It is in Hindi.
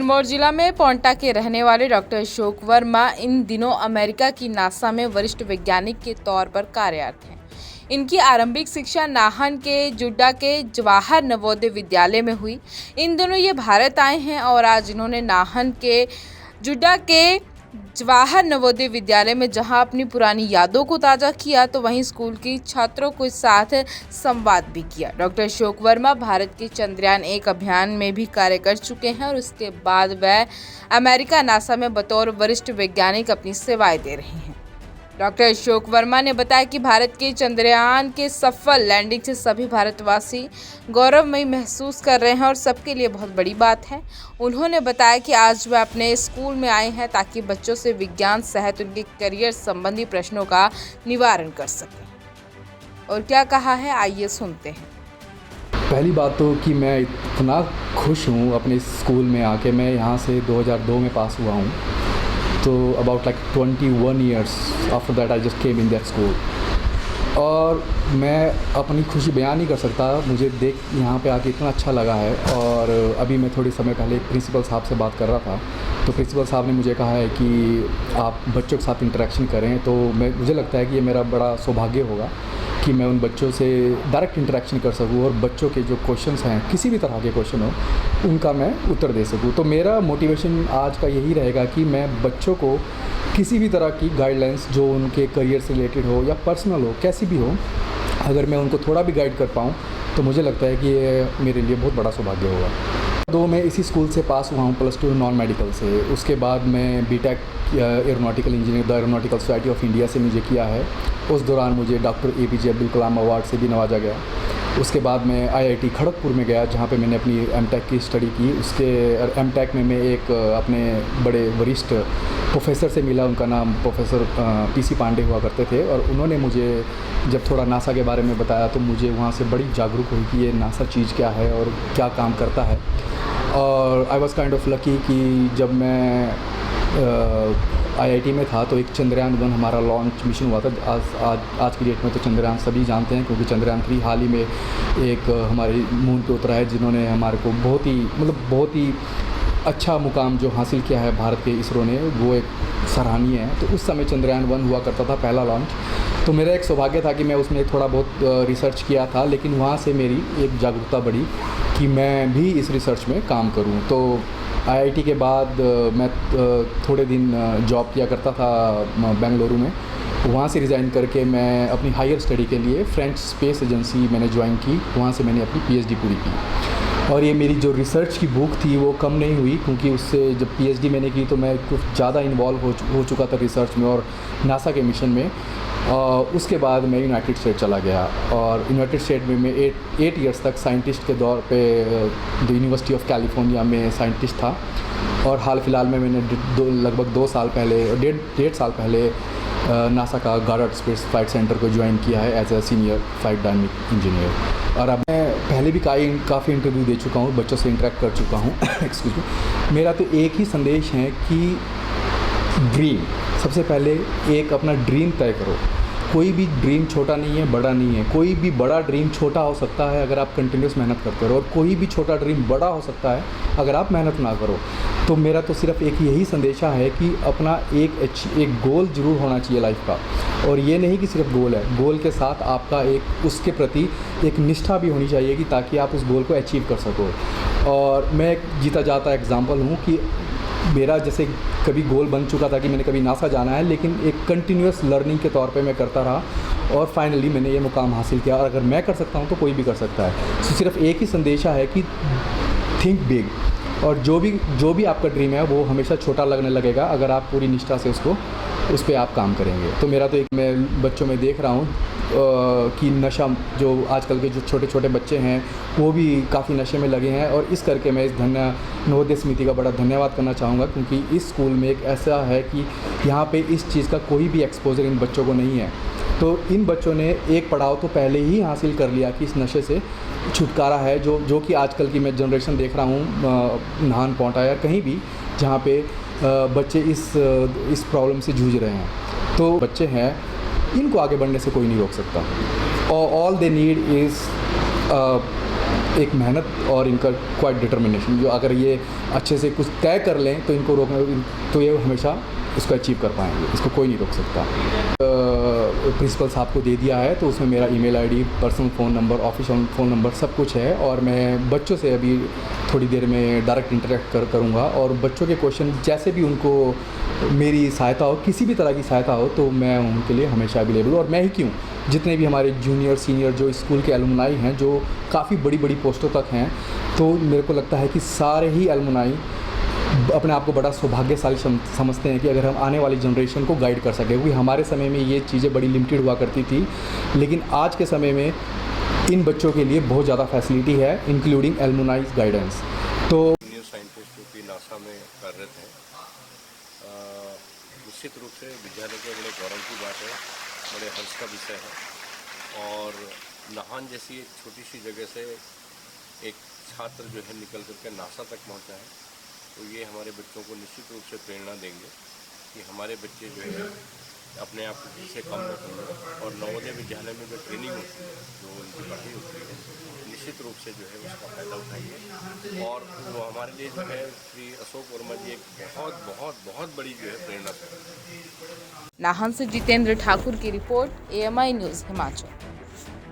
सिरमौर जिला में पोंटा के रहने वाले डॉक्टर अशोक वर्मा इन दिनों अमेरिका की नासा में वरिष्ठ वैज्ञानिक के तौर पर कार्यरत हैं। इनकी आरंभिक शिक्षा नाहन के जुड्डा के जवाहर नवोदय विद्यालय में हुई। इन दिनों ये भारत आए हैं और आज इन्होंने नाहन के जुड्डा के जवाहर नवोदय विद्यालय में जहां अपनी पुरानी यादों को ताज़ा किया तो वहीं स्कूल की छात्रों के साथ संवाद भी किया। डॉक्टर अशोक वर्मा भारत के चंद्रयान 1 अभियान में भी कार्य कर चुके हैं और उसके बाद वह अमेरिका नासा में बतौर वरिष्ठ वैज्ञानिक अपनी सेवाएं दे रहे हैं। डॉक्टर अशोक वर्मा ने बताया कि भारत के चंद्रयान के सफल लैंडिंग से सभी भारतवासी गौरवमयी महसूस कर रहे हैं और सबके लिए बहुत बड़ी बात है। उन्होंने बताया कि आज वह अपने स्कूल में आए हैं ताकि बच्चों से विज्ञान सहित उनके करियर संबंधी प्रश्नों का निवारण कर सकें। और क्या कहा है, आइए सुनते हैं। पहली बात तो कि मैं इतना खुश हूँ अपने स्कूल में आके। मैं यहाँ से 2002 में पास हुआ हूँ, तो about like 21 years after that I just came in that school. और मैं अपनी खुशी बयान नहीं कर सकता। मुझे देख यहाँ पे आके इतना अच्छा लगा है। और अभी मैं थोड़ी समय पहले प्रिंसिपल साहब से बात कर रहा था, तो प्रिंसिपल साहब ने मुझे कहा है कि आप बच्चों के साथ इंटरेक्शन करें। तो मुझे लगता है कि ये मेरा बड़ा सौभाग्य होगा कि मैं उन बच्चों से डायरेक्ट इंटरेक्शन कर सकूँ और बच्चों के जो क्वेश्चंस हैं, किसी भी तरह के क्वेश्चन हो, उनका मैं उत्तर दे सकूँ। तो मेरा मोटिवेशन आज का यही रहेगा कि मैं बच्चों को किसी भी तरह की गाइडलाइंस जो उनके करियर से रिलेटेड हो या पर्सनल हो, कैसी भी हो, अगर मैं उनको थोड़ा भी गाइड कर पाऊँ तो मुझे लगता है कि ये मेरे लिए बहुत बड़ा सौभाग्य होगा। तो मैं इसी स्कूल से पास हुआ हूँ +2 नॉन मेडिकल से। उसके बाद मैं BTech aeronautical engineer the aeronautical society of India से मुझे किया है। उस दौरान मुझे doctor APJ Abdul Kalam award से भी नवाजा गया। उसके बाद मैं IIT खड़गपुर में गया, जहाँ पे मैंने अपनी MTech की स्टडी की। उसके MTech में मैं एक अपने बड़े वरिष्ठ प्रोफेसर से मिला। उनका नाम प्रोफेसर PC पांडे हुआ करते थे। और उन्होंने मुझे जब थोड़ा नासा के बारे में बताया तो मुझे वहाँ से बड़ी जागरूक हुई कि ये नासा चीज़ क्या है और क्या काम करता है। और I was kind of lucky कि जब मैं IIT में था तो एक चंद्रयान 1 हमारा लॉन्च मिशन हुआ था। आज की डेट में तो चंद्रयान सभी जानते हैं, क्योंकि चंद्रयान 3 हाल ही में एक हमारे मून पे उतरा है, जिन्होंने हमारे को बहुत ही अच्छा मुकाम जो हासिल किया है भारत के इसरो ने, वो एक सराहनीय है। तो उस समय चंद्रयान 1 हुआ करता था, पहला लॉन्च। तो मेरा एक सौभाग्य था कि मैं उसमें थोड़ा बहुत रिसर्च किया था, लेकिन वहाँ से मेरी एक जागरूकता बढ़ी कि मैं भी इस रिसर्च में काम करूँ। तो IIT के बाद मैं थोड़े दिन जॉब किया करता था बेंगलुरु में। वहाँ से रिज़ाइन करके मैं अपनी हायर स्टडी के लिए फ्रेंच स्पेस एजेंसी मैंने ज्वाइन की। वहाँ से मैंने अपनी PhD पूरी की। और ये मेरी जो रिसर्च की बुक थी वो कम नहीं हुई, क्योंकि उससे जब PhD मैंने की तो मैं कुछ ज़्यादा इन्वॉल्व हो चुका था रिसर्च में और नासा के मिशन में। उसके बाद मैं यूनाइटेड स्टेट चला गया और यूनाइटेड स्टेट में मैं 8 years तक साइंटिस्ट के दौर पे द यूनिवर्सिटी ऑफ कैलिफोर्निया में साइंटिस्ट था। और हाल फिलहाल में मैंने लगभग 2 साल पहले, डेढ़ साल पहले नासा का गॉडर्ड स्पेस फ्लाइट सेंटर को ज्वाइन किया है as a senior flight dynamic engineer. और अब मैं पहले भी काफ़ी इंटरव्यू दे चुका हूँ, बच्चों से इंटरेक्ट कर चुका हूँ। Excuse me. मेरा तो एक ही संदेश है कि ड्रीम, सबसे पहले एक अपना ड्रीम तय करो। कोई भी ड्रीम छोटा नहीं है, बड़ा नहीं है। कोई भी बड़ा ड्रीम छोटा हो सकता है अगर आप कंटिन्यूस मेहनत करते रहो, और कोई भी छोटा ड्रीम बड़ा हो सकता है अगर आप मेहनत ना करो। तो मेरा तो सिर्फ एक यही संदेशा है कि अपना एक गोल ज़रूर होना चाहिए लाइफ का। और ये नहीं कि सिर्फ गोल है, गोल के साथ आपका एक उसके प्रति एक निष्ठा भी होनी चाहिए कि ताकि आप उस गोल को अचीव कर सको। और मैं एक जीता जाता एग्जाम्पल हूँ कि मेरा जैसे कभी गोल बन चुका था कि मैंने कभी नासा जाना है, लेकिन एक कंटिन्यूस लर्निंग के तौर पे मैं करता रहा और फाइनली मैंने ये मुकाम हासिल किया। और अगर मैं कर सकता हूँ तो कोई भी कर सकता है। तो सिर्फ एक ही संदेशा है कि थिंक बिग, और जो भी आपका ड्रीम है वो हमेशा छोटा लगने लगेगा अगर आप पूरी निष्ठा से उस पर आप काम करेंगे। तो मेरा तो एक, मैं बच्चों में देख रहा हूँ कि नशा, जो आजकल के जो छोटे छोटे बच्चे हैं वो भी काफ़ी नशे में लगे हैं। और इस करके मैं इस नवोदय समिति का बड़ा धन्यवाद करना चाहूँगा, क्योंकि इस स्कूल में एक ऐसा है कि यहाँ पे इस चीज़ का कोई भी एक्सपोजर इन बच्चों को नहीं है। तो इन बच्चों ने एक पड़ाव तो पहले ही हासिल कर लिया कि इस नशे से छुटकारा है, जो कि आजकल की मैं जनरेशन देख रहा हूँ नाहन पोंटा या कहीं भी जहाँ पे बच्चे इस प्रॉब्लम से जूझ रहे हैं। तो बच्चे हैं, इनको आगे बढ़ने से कोई नहीं रोक सकता। और ऑल दे नीड इज़ एक मेहनत और इनका क्वाइट डिटर्मिनेशन, जो अगर ये अच्छे से कुछ तय कर लें तो इनको रोकना, तो ये हमेशा इसको अचीव कर पाएंगे, इसको कोई नहीं रोक सकता। प्रिंसिपल साहब को दे दिया है, तो उसमें मेरा email ID, personal phone number, official phone number सब कुछ है, और मैं बच्चों से अभी थोड़ी देर में डायरेक्ट इंटरेक्ट करूँगा, और बच्चों के क्वेश्चन जैसे भी उनको मेरी सहायता हो, किसी भी तरह की सहायता हो, तो मैं उनके लिए हमेशा अवेलेबल हूँ। और मैं ही क्यों, जितने भी हमारे जूनियर सीनियर जो स्कूल के एलुमनाई हैं, जो काफ़ी बड़ी बड़ी पोस्टों तक हैं, तो मेरे को लगता है कि सारे ही एलुमनाई अपने आप को बड़ा सौभाग्यशाली समझते हैं कि अगर हम आने वाली जनरेशन को गाइड कर सकें, क्योंकि हमारे समय में ये चीज़ें बड़ी लिमिटेड हुआ करती थी, लेकिन आज के समय में इन बच्चों के लिए बहुत ज़्यादा फैसिलिटी है, इंक्लूडिंग एलुमनाइज गाइडेंस। तो न्यू साइंटिस्ट जो कि नासा में कार्यरत हैं, निश्चित रूप से विद्यालय के बड़े गौरव की बात है, बड़े हर्ष का विषय है। और नाहन जैसी एक छोटी सी जगह से एक छात्र जो है निकल करके नासा तक पहुंचा है, तो ये हमारे बच्चों को निश्चित रूप से प्रेरणा देंगे कि हमारे बच्चे जो है अपने आप को किसी से कम न समझें, और नवोदय विद्यालय में जो ट्रेनिंग होती है, जो उनकी पढ़ाई होती है, निश्चित रूप से जो है उसका फ़ायदा उठाएंगे। और वो हमारे लिए जो है श्री अशोक वर्मा जी एक बहुत बहुत बहुत बड़ी जो है प्रेरणा है। नाहन से जितेंद्र ठाकुर की रिपोर्ट, AMI न्यूज़ हिमाचल।